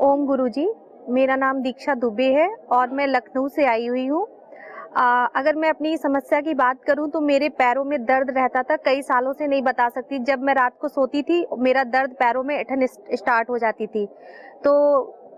ओम गुरुजी, मेरा नाम दीक्षा दुबे है और मैं लखनऊ से आई हुई हूँ। अगर मैं अपनी समस्या की बात करूँ तो मेरे पैरों में दर्द रहता था, कई सालों से नहीं बता सकती। जब मैं रात को सोती थी मेरा दर्द पैरों में ऐंठन स्टार्ट हो जाती थी। तो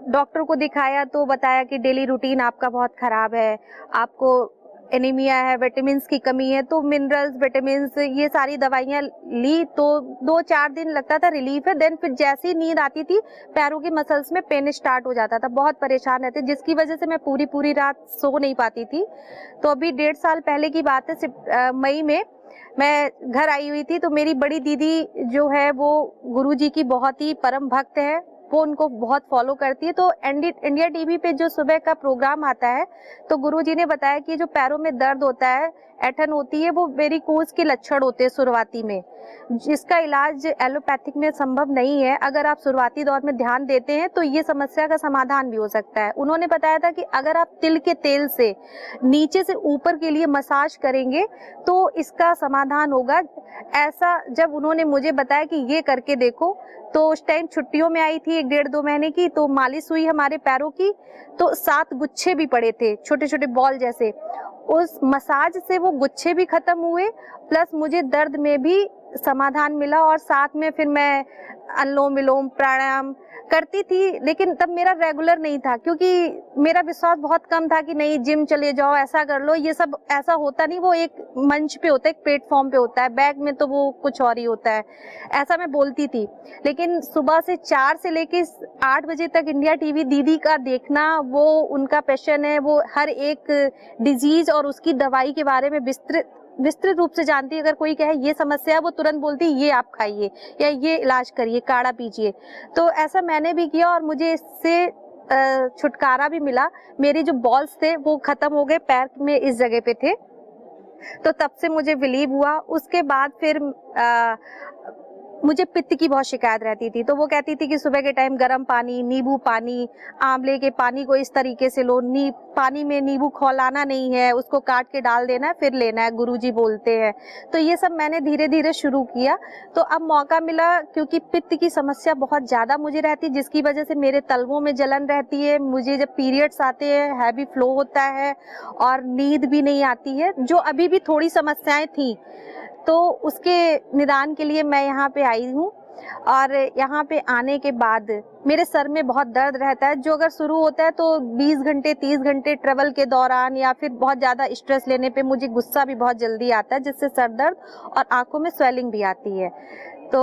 डॉक्टर को दिखाया तो बताया कि डेली रूटीन आपका बहुत खराब है, आपको एनीमिया है, विटामिन्स की कमी है। तो मिनरल्स, विटामिन्स, ये सारी दवाइयाँ ली तो 2-4 दिन लगता था रिलीफ है। देन फिर जैसी नींद आती थी पैरों की मसल्स में पेन स्टार्ट हो जाता था। बहुत परेशान रहते, जिसकी वजह से मैं पूरी रात सो नहीं पाती थी। तो अभी 1.5 साल पहले की बात है, मई में मैं घर आई हुई थी। तो मेरी बड़ी दीदी जो है वो गुरुजी की बहुत ही परम भक्त है, वो उनको बहुत फॉलो करती है। तो इंडिया टीवी पे जो सुबह का प्रोग्राम आता है तो गुरुजी ने बताया कि जो पैरों में दर्द होता है, ऐंठन होती है, वो वेरिकोज के लक्षण होते हैं शुरुआती में, जिसका इलाज एलोपैथिक में संभव नहीं है। अगर आप शुरुआती दौर में ध्यान देते हैं तो ये समस्या का समाधान भी हो सकता है। उन्होंने बताया था कि अगर आप तिल के तेल से नीचे से ऊपर के लिए मसाज करेंगे तो इसका समाधान होगा। ऐसा जब उन्होंने मुझे बताया कि ये करके देखो, तो उस टाइम छुट्टियों में आई थी 1-1.5-2 महीने की। तो मालिश हुई हमारे पैरों की, तो 7 गुच्छे भी पड़े थे, छोटे छोटे बॉल जैसे। उस मसाज से वो गुच्छे भी खत्म हुए, प्लस मुझे दर्द में भी समाधान मिला। और साथ में फिर मैं अनुलोम विलोम प्राणायाम करती थी, लेकिन तब मेरा रेगुलर नहीं था, क्योंकि मेरा विश्वास बहुत कम था कि नहीं जिम चले जाओ, ऐसा कर लो। ये सब ऐसा होता नहीं, वो एक मंच पे होता है, एक प्लेटफॉर्म पे होता है, बैग में तो वो कुछ और ही होता है, ऐसा मैं बोलती थी। लेकिन सुबह से 4 से लेके 8 बजे तक इंडिया टीवी दीदी का देखना, वो उनका पैशन है। वो हर एक डिजीज और उसकी दवाई के बारे में विस्तृत रूप से जानती है। अगर कोई कहे ये समस्या है, वो तुरंत बोलती है ये आप खाइए या ये इलाज करिए, काढ़ा पीजिए। तो ऐसा मैंने भी किया और मुझे इससे छुटकारा भी मिला। मेरे जो बॉल्स थे वो खत्म हो गए, पैर में इस जगह पे थे। तो तब से मुझे रिलीव हुआ। उसके बाद फिर मुझे पित्त की बहुत शिकायत रहती थी। तो वो कहती थी कि सुबह के टाइम गर्म पानी, नींबू पानी, आंवले के पानी को इस तरीके से लो, पानी में नींबू खौलाना नहीं है, उसको काट के डाल देना है, फिर लेना है, गुरुजी बोलते हैं। तो ये सब मैंने धीरे धीरे शुरू किया। तो अब मौका मिला, क्योंकि पित्त की समस्या बहुत ज़्यादा मुझे रहती, जिसकी वजह से मेरे तलवों में जलन रहती है। मुझे जब पीरियड्स आते हैं हैवी फ्लो होता है और नींद भी नहीं आती है, जो अभी भी थोड़ी समस्याएं थी। तो उसके निदान के लिए मैं यहाँ पे आई हूँ। और यहाँ पे आने के बाद मेरे सर में बहुत दर्द रहता है, जो अगर शुरू होता है तो 20 घंटे 30 घंटे ट्रेवल के दौरान या फिर बहुत ज़्यादा स्ट्रेस लेने पे मुझे गुस्सा भी बहुत जल्दी आता है, जिससे सर दर्द और आंखों में स्वेलिंग भी आती है। तो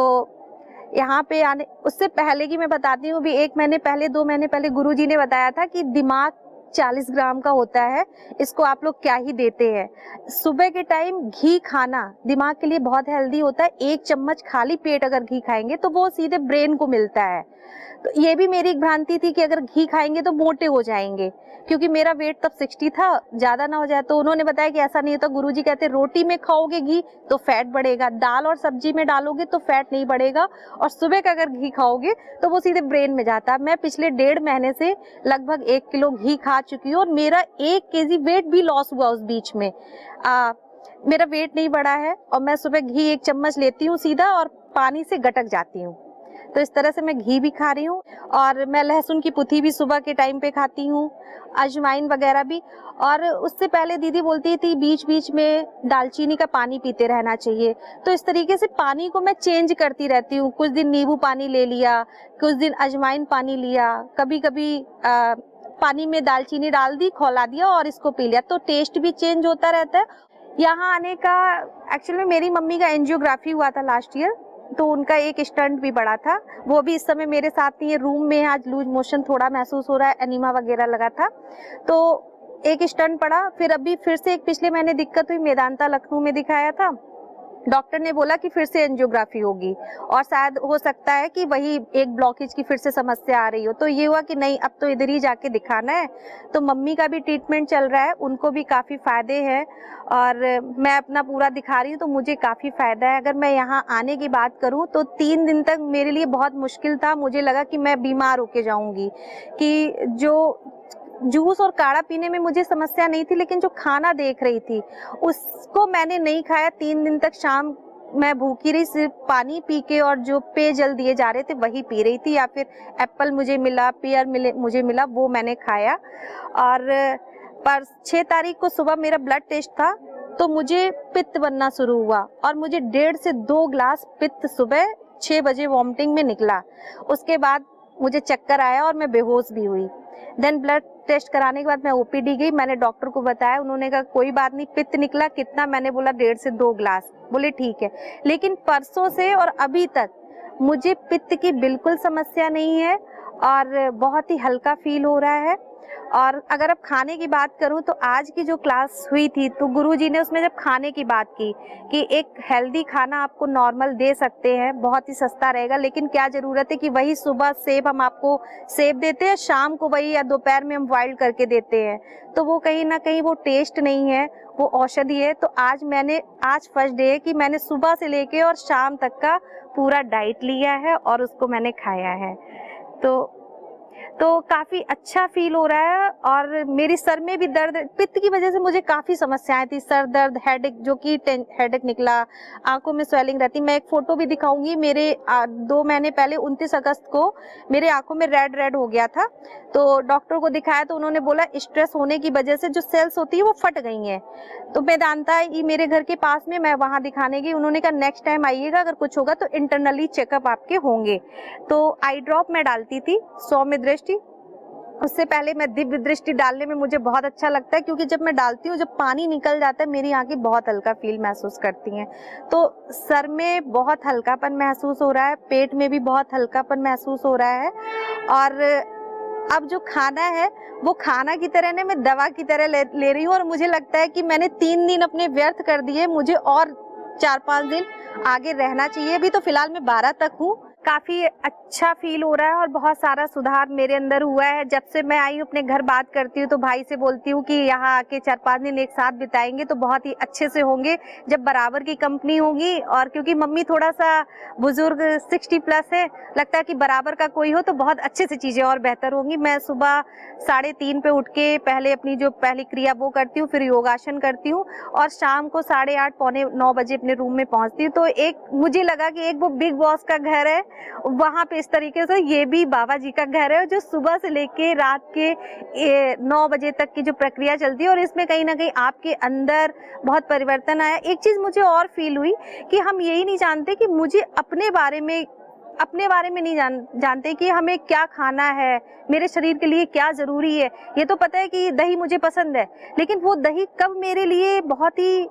यहाँ पे आने उससे पहले की मैं बताती हूँ, भी 1 महीने पहले 2 महीने पहले गुरुजी ने बताया था कि दिमाग 40 ग्राम का होता है, इसको आप लोग क्या ही देते हैं। सुबह के टाइम घी खाना दिमाग के लिए बहुत हेल्दी होता है। 1 चम्मच खाली पेट अगर घी खाएंगे तो वो सीधे ब्रेन को मिलता है। तो ये भी मेरी एक भ्रांति थी कि अगर घी खाएंगे तो मोटे हो जाएंगे, क्योंकि मेरा वेट तब 60 था, ज्यादा ना हो जाए। तो उन्होंने बताया कि ऐसा नहीं होता। गुरुजी कहते रोटी में खाओगे घी तो फैट बढ़ेगा, दाल और सब्जी में डालोगे तो फैट नहीं बढ़ेगा, और सुबह का अगर घी खाओगे तो वो सीधे ब्रेन में जाता है। मैं पिछले 1.5 महीने से लगभग 1 किलो घी खा चुकी हूँ और मेरा 1 केजी वेट भी लॉस हुआ उस बीच में। मेरा वेट नहीं बढ़ा है और मैं सुबह घी 1 चम्मच लेती हूँ सीधा और पानी से गटक जाती हूँ। तो इस तरह से मैं घी भी खा रही हूँ और मैं लहसुन की पुथी भी सुबह के टाइम पे खाती हूँ, अजवाइन वगैरह भी। और उससे पहले दीदी बोलती थी बीच बीच में दालचीनी का पानी पीते रहना चाहिए। तो इस तरीके से पानी को मैं चेंज करती रहती हूँ। कुछ दिन नींबू पानी ले लिया, कुछ दिन अजवाइन पानी लिया, कभी कभी पानी में दालचीनी डाल दी, खौला दिया और इसको पी लिया। तो टेस्ट भी चेंज होता रहता है। यहाँ आने का एक्चुअली मेरी मम्मी का एंजियोग्राफी हुआ था लास्ट ईयर, तो उनका एक स्टंट भी पड़ा था। वो भी इस समय मेरे साथ नहीं है, रूम में। आज लूज मोशन थोड़ा महसूस हो रहा है, एनीमा वगैरह लगा था, तो एक स्टंट पड़ा। फिर अभी फिर से एक पिछले महीने दिक्कत हुई, मेदांता लखनऊ में दिखाया था। डॉक्टर ने बोला कि फिर से एंजियोग्राफी होगी और शायद हो सकता है कि वही एक ब्लॉकेज की फिर से समस्या आ रही हो। तो ये हुआ कि नहीं, अब तो इधर ही जाके दिखाना है। तो मम्मी का भी ट्रीटमेंट चल रहा है, उनको भी काफ़ी फ़ायदे हैं और मैं अपना पूरा दिखा रही हूँ, तो मुझे काफ़ी फ़ायदा है। अगर मैं यहाँ आने की बात करूँ तो 3 दिन तक मेरे लिए बहुत मुश्किल था। मुझे लगा कि मैं बीमार होके जाऊँगी, कि जो जूस और काढ़ा पीने में मुझे समस्या नहीं थी, लेकिन जो खाना देख रही थी उसको मैंने नहीं खाया 3 दिन तक। शाम मैं भूखी रही, सिर्फ पानी पी के और जो पेयजल दिए जा रहे थे वही पी रही थी, या फिर एप्पल मुझे मिला, पेयर मुझे मिला, वो मैंने खाया। और पर 6 तारीख को सुबह मेरा ब्लड टेस्ट था, तो मुझे पित्त बनना शुरू हुआ और मुझे 1.5 से 2 ग्लास पित्त सुबह 6 बजे वॉमिटिंग में निकला। उसके बाद मुझे चक्कर आया और मैं बेहोश भी हुई। देन ब्लड टेस्ट कराने के बाद मैं ओपीडी गई, मैंने डॉक्टर को बताया, उन्होंने कहा कोई बात नहीं, पित्त निकला कितना, मैंने बोला 1.5 से 2 ग्लास, बोले ठीक है। लेकिन परसों से और अभी तक मुझे पित्त की बिल्कुल समस्या नहीं है और बहुत ही हल्का फील हो रहा है। और अगर अब खाने की बात करूं तो आज की जो क्लास हुई थी तो गुरुजी ने उसमें जब खाने की बात की कि एक हेल्दी खाना आपको नॉर्मल दे सकते हैं, बहुत ही सस्ता रहेगा, लेकिन क्या जरूरत है कि वही सुबह सेब हम आपको सेब देते हैं, शाम को वही या दोपहर में हम बॉइल करके देते हैं, तो वो कहीं ना कहीं वो टेस्ट नहीं है, वो औषधि है। तो आज फर्स्ट डे है कि मैंने सुबह से लेके और शाम तक का पूरा डाइट लिया है और उसको मैंने खाया है। तो काफ़ी अच्छा फील हो रहा है। और मेरी सर में भी दर्द, पित्त की वजह से मुझे काफ़ी समस्याएं थी, सर दर्द, हेडेक, जो कि हेडेक निकला, आंखों में स्वेलिंग रहती। मैं एक फ़ोटो भी दिखाऊंगी, मेरे 2 महीने पहले 29 अगस्त को मेरे आंखों में रेड हो गया था, तो डॉक्टर को दिखाया तो उन्होंने बोला स्ट्रेस होने की वजह से जो सेल्स होती है वो फट गई हैं। तो मेदांता ये मेरे घर के पास में, मैं वहाँ दिखाने गई, उन्होंने कहा नेक्स्ट टाइम आइएगा, अगर कुछ होगा तो इंटरनली चेकअप आपके होंगे। तो आई ड्रॉप मैं डालती थी सौम्य दृष्टि, उससे पहले मैं दिव्य दृष्टि डालने में मुझे बहुत अच्छा लगता है, क्योंकि जब मैं डालती हूँ, जब पानी निकल जाता है, मेरी आंखें बहुत हल्का फील महसूस करती हैं। तो सर में बहुत हल्कापन महसूस हो रहा है, पेट में भी बहुत हल्कापन महसूस हो रहा है। और अब जो खाना है वो खाना की तरह नहीं, मैं दवा की तरह ले रही हूँ। और मुझे लगता है कि मैंने 3 दिन अपने व्यर्थ कर दिए, मुझे और 4-5 दिन आगे रहना चाहिए। अभी तो फिलहाल मैं 12 तक हूँ। काफ़ी अच्छा फील हो रहा है और बहुत सारा सुधार मेरे अंदर हुआ है। जब से मैं आई हूँ अपने घर, बात करती हूँ तो भाई से बोलती हूँ कि यहाँ आके 4-5 दिन एक साथ बिताएंगे तो बहुत ही अच्छे से होंगे, जब बराबर की कंपनी होगी। और क्योंकि मम्मी थोड़ा सा बुजुर्ग 60+ है, लगता है कि बराबर का कोई हो तो बहुत अच्छे से चीज़ें और बेहतर होंगी। मैं सुबह 3:30 पे उठ के पहले अपनी जो पहली क्रिया वो करती हूँ, फिर योगासन करती हूँ और शाम को 8:30 पौने 9 बजे अपने रूम में पहुँचती हूँ। तो एक मुझे लगा कि एक वो बिग बॉस का घर है, वहाँ पे इस तरीके से ये भी बाबा जी का घर है, जो सुबह से लेके रात के 9 बजे तक की जो प्रक्रिया चलती है। और इसमें कहीं ना कहीं आपके अंदर बहुत परिवर्तन आया। एक चीज़ मुझे और फील हुई कि हम यही नहीं जानते कि मुझे अपने बारे में नहीं जानते कि हमें क्या खाना है, मेरे शरीर के लिए क्या ज़रूरी है। ये तो पता है कि दही मुझे पसंद है, लेकिन वो दही कब मेरे लिए बहुत ही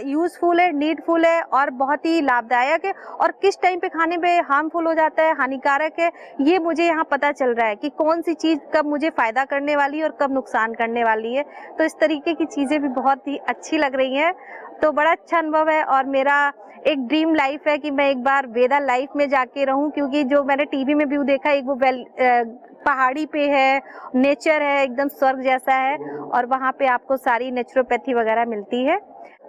यूज़फुल है, नीडफुल है और बहुत ही लाभदायक है, और किस टाइम पे खाने पे हार्मफुल हो जाता है, हानिकारक है, ये मुझे यहाँ पता चल रहा है कि कौन सी चीज़ कब मुझे फ़ायदा करने वाली है और कब नुकसान करने वाली है। तो इस तरीके की चीज़ें भी बहुत ही अच्छी लग रही हैं। तो बड़ा अच्छा अनुभव है और मेरा एक ड्रीम लाइफ है कि मैं एक बार वेदा लाइफ में जाके रहूं, क्योंकि जो मैंने टीवी में व्यू देखा, एक वो पहाड़ी पे है, नेचर है, एकदम स्वर्ग जैसा है, और वहाँ पे आपको सारी नेचुरोपैथी वगैरह मिलती है।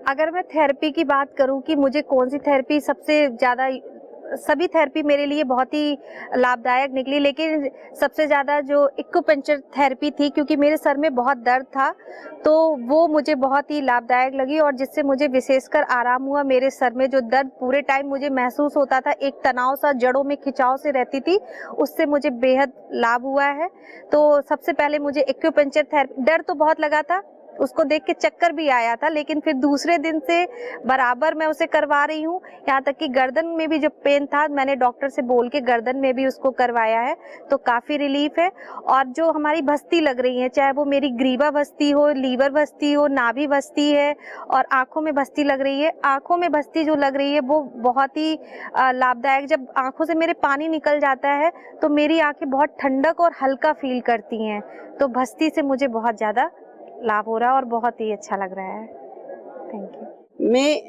अगर मैं थेरेपी की बात करूं कि मुझे कौन सी थेरेपी सबसे ज़्यादा, सभी थेरेपी मेरे लिए बहुत ही लाभदायक निकली, लेकिन सबसे ज़्यादा जो एक्यूपंक्चर थेरेपी थी, क्योंकि मेरे सर में बहुत दर्द था, तो वो मुझे बहुत ही लाभदायक लगी और जिससे मुझे विशेषकर आराम हुआ। मेरे सर में जो दर्द पूरे टाइम मुझे महसूस होता था, एक तनाव सा, जड़ों में खिंचाव से रहती थी, उससे मुझे बेहद लाभ हुआ है। तो सबसे पहले मुझे एक्यूपंक्चर थेरेपी, डर तो बहुत लगा था, उसको देख के चक्कर भी आया था, लेकिन फिर दूसरे दिन से बराबर मैं उसे करवा रही हूँ। यहाँ तक कि गर्दन में भी जो पेन था, मैंने डॉक्टर से बोल के गर्दन में भी उसको करवाया है, तो काफ़ी रिलीफ है। और जो हमारी बस्ती लग रही है, चाहे वो मेरी ग्रीवा बस्ती हो, लीवर बस्ती हो, नाभि बस्ती है, और आँखों में बस्ती लग रही है, आँखों में बस्ती जो लग रही है वो बहुत ही लाभदायक। जब आँखों से मेरे पानी निकल जाता है तो मेरी आँखें बहुत ठंडक और हल्का फील करती हैं। तो बस्ती से मुझे बहुत ज़्यादा लाभ हो रहा है और बहुत ही अच्छा लग रहा है। Thank you. मैं